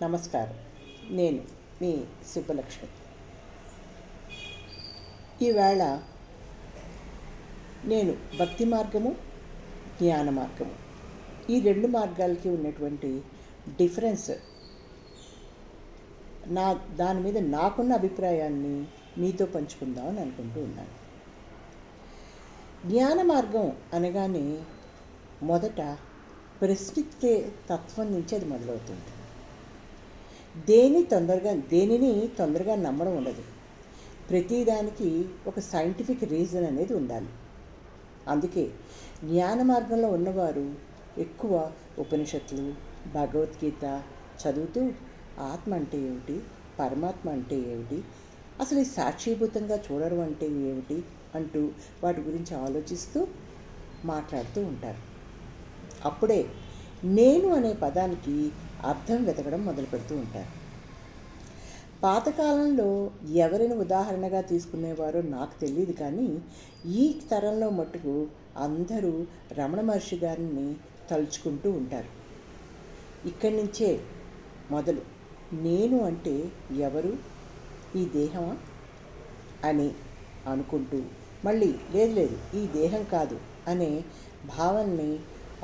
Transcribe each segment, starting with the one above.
నమస్కారం. నేను మీ సుబ్బలక్ష్మి. ఈవేళ నేను భక్తి మార్గము, జ్ఞాన మార్గము ఈ రెండు మార్గాలకి ఉన్నటువంటి డిఫరెన్స్, దాని మీద నాకున్న అభిప్రాయాన్ని మీతో పంచుకుందామని అనుకుంటూ ఉన్నాను. జ్ఞాన మార్గం అనగానే మొదట ప్రశ్నించే తత్వం నుంచి అది మొదలవుతుంది. దేనిని తొందరగా నమ్మడం ఉండదు. ప్రతిదానికి ఒక సైంటిఫిక్ రీజన్ అనేది ఉండాలి. అందుకే జ్ఞాన మార్గంలో ఉన్నవారు ఎక్కువ ఉపనిషత్తులు, భగవద్గీత చదువుతూ ఆత్మ అంటే ఏమిటి, పరమాత్మ అంటే ఏమిటి, అసలు ఈ సాక్షిభూతంగా చూడడం అంటే ఏమిటి అంటూ వాటి గురించి ఆలోచిస్తూ మాట్లాడుతూ ఉంటారు. అప్పుడే నేను అనే పదానికి అర్థం వెతకడం మొదలు పెడుతూ ఉంటారు. పాతకాలంలో ఎవరిని ఉదాహరణగా తీసుకునేవారో నాకు తెలియదు, కానీ ఈ తరంలో మట్టుకు అందరూ రమణ మహర్షి గారిని తలుచుకుంటూ ఉంటారు. ఇక్కడి నుంచే మొదలు నేను అంటే ఎవరు, ఈ దేహమా అని అనుకుంటూ మళ్ళీ లేదు ఈ దేహం కాదు అనే భావాన్ని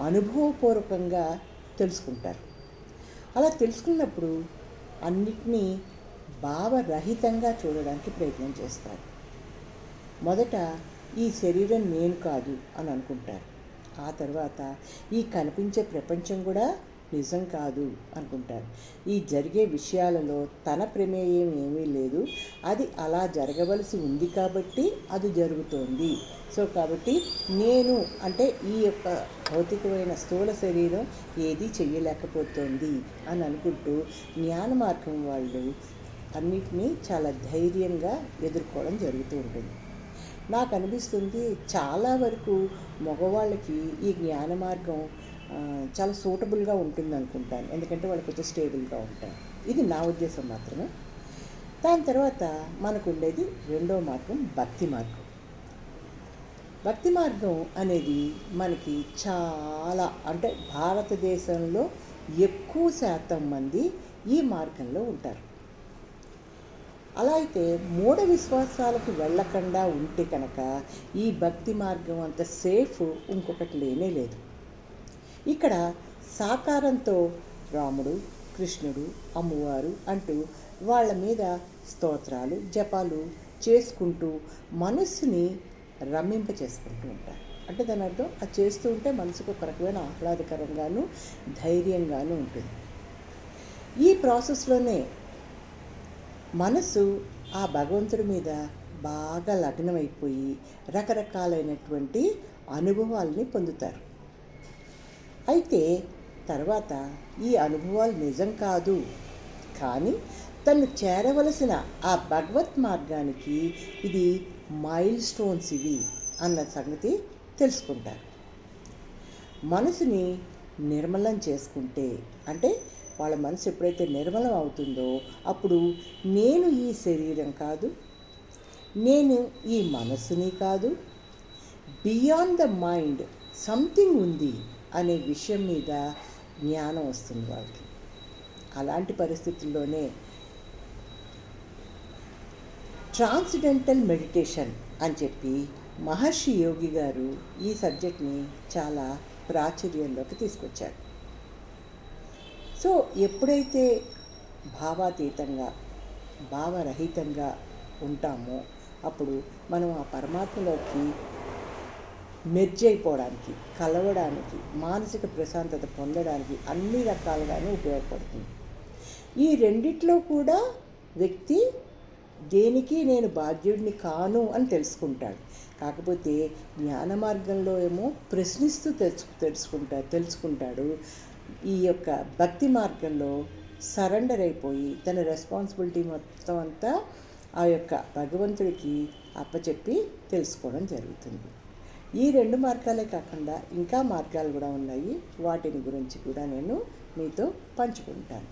అనుభవపూర్వకంగా తెలుసుకుంటారు. అలా తెలుసుకున్నప్పుడు అన్నిటినీ భావరహితంగా చూడడానికి ప్రయత్నం చేస్తారు. మొదట ఈ శరీరం నేను కాదు అని అనుకుంటారు. ఆ తర్వాత ఈ కనిపించే ప్రపంచం కూడా నిజం కాదు అనుకుంటారు. ఈ జరిగే విషయాలలో తన ప్రమేయం ఏమీ లేదు, అది అలా జరగవలసి ఉంది కాబట్టి అది జరుగుతోంది. కాబట్టి నేను అంటే ఈ యొక్క భౌతికమైన స్థూల శరీరం ఏది చెయ్యలేకపోతుంది అని అనుకుంటూ జ్ఞాన మార్గం వాళ్ళు అన్నిటినీ చాలా ధైర్యంగా ఎదుర్కోవడం జరుగుతూ ఉంటుంది. నాకు అనిపిస్తుంది చాలా వరకు మగవాళ్ళకి ఈ జ్ఞాన మార్గం చాలా సూటబుల్గా ఉంటుంది అనుకుంటాను. ఎందుకంటే వాళ్ళు కొంచెం స్టేబుల్గా ఉంటారు. ఇది నా ఉద్దేశం మాత్రమే. దాని తర్వాత మనకు ఉండేది రెండో మార్గం, భక్తి మార్గం. భక్తి మార్గం అనేది మనకి చాలా అంటే భారతదేశంలో ఎక్కువ శాతం మంది ఈ మార్గంలో ఉంటారు. అలా అయితే మూఢ విశ్వాసాలకు వెళ్ళకుండా ఉంటే కనుక ఈ భక్తి మార్గం అంత సేఫ్ ఇంకొకటి లేనే లేదు. ఇక్కడ సాకారంతో రాముడు, కృష్ణుడు, అమ్మవారు అంటూ వాళ్ళ మీద స్తోత్రాలు, జపాలు చేసుకుంటూ మనస్సుని రమ్మింప చేసుకుంటూ ఉంటారు. అంటే దాని అర్థం అది చేస్తూ ఉంటే మనసుకు ఒక రకమైన ఆహ్లాదకరంగాను ధైర్యంగాను ఉంటుంది. ఈ ప్రాసెస్లోనే మనసు ఆ భగవంతుడి మీద బాగా లగ్నమైపోయి రకరకాలైనటువంటి అనుభవాల్ని పొందుతారు. అయితే తర్వాత ఈ అనుభవాలు నిజం కాదు, కానీ తను చేరవలసిన ఆ భగవత్ మార్గానికి ఇది మైల్ స్టోన్స్ ఇవి అన్న సంగతి తెలుసుకుంటారు. మనసుని నిర్మలం చేసుకుంటే, అంటే వాళ్ళ మనసు ఎప్పుడైతే నిర్మలం అవుతుందో అప్పుడు నేను ఈ శరీరం కాదు, నేను ఈ మనసుని కాదు, బియాండ్ ద మైండ్ సంథింగ్ ఉంది అనే విషయం మీద జ్ఞానం వస్తుంది వాళ్ళకి. అలాంటి పరిస్థితుల్లోనే ట్రాన్స్డెంటల్ మెడిటేషన్ అని చెప్పి మహర్షి యోగి గారు ఈ సబ్జెక్ట్ని చాలా ప్రాచుర్యంలోకి తీసుకొచ్చారు. సో ఎప్పుడైతే భావాతీతంగా, భావరహితంగా ఉంటామో అప్పుడు మనం ఆ పరమాత్మలోకి మెర్జ్ అయిపోవడానికి, కలవడానికి, మానసిక ప్రశాంతత పొందడానికి అన్ని రకాలుగానే ఉపయోగపడుతుంది. ఈ రెండిట్లో కూడా వ్యక్తి దేనికి నేను బాధ్యుడిని కాను అని తెలుసుకుంటాడు. కాకపోతే జ్ఞాన మార్గంలో ఏమో ప్రశ్నిస్తూ తెలుసుకుంటాడు. ఈ యొక్క భక్తి మార్గంలో సరెండర్ అయిపోయి తన రెస్పాన్సిబిలిటీ మొత్తం అంతా ఆ యొక్క భగవంతుడికి అప్పచెప్పి తెలుసుకోవడం జరుగుతుంది. ఈ రెండు మార్గాలే కాకుండా ఇంకా మార్గాలు కూడా ఉన్నాయి. వాటిని గురించి కూడా నేను మీతో పంచుకుంటాను.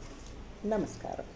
నమస్కారం.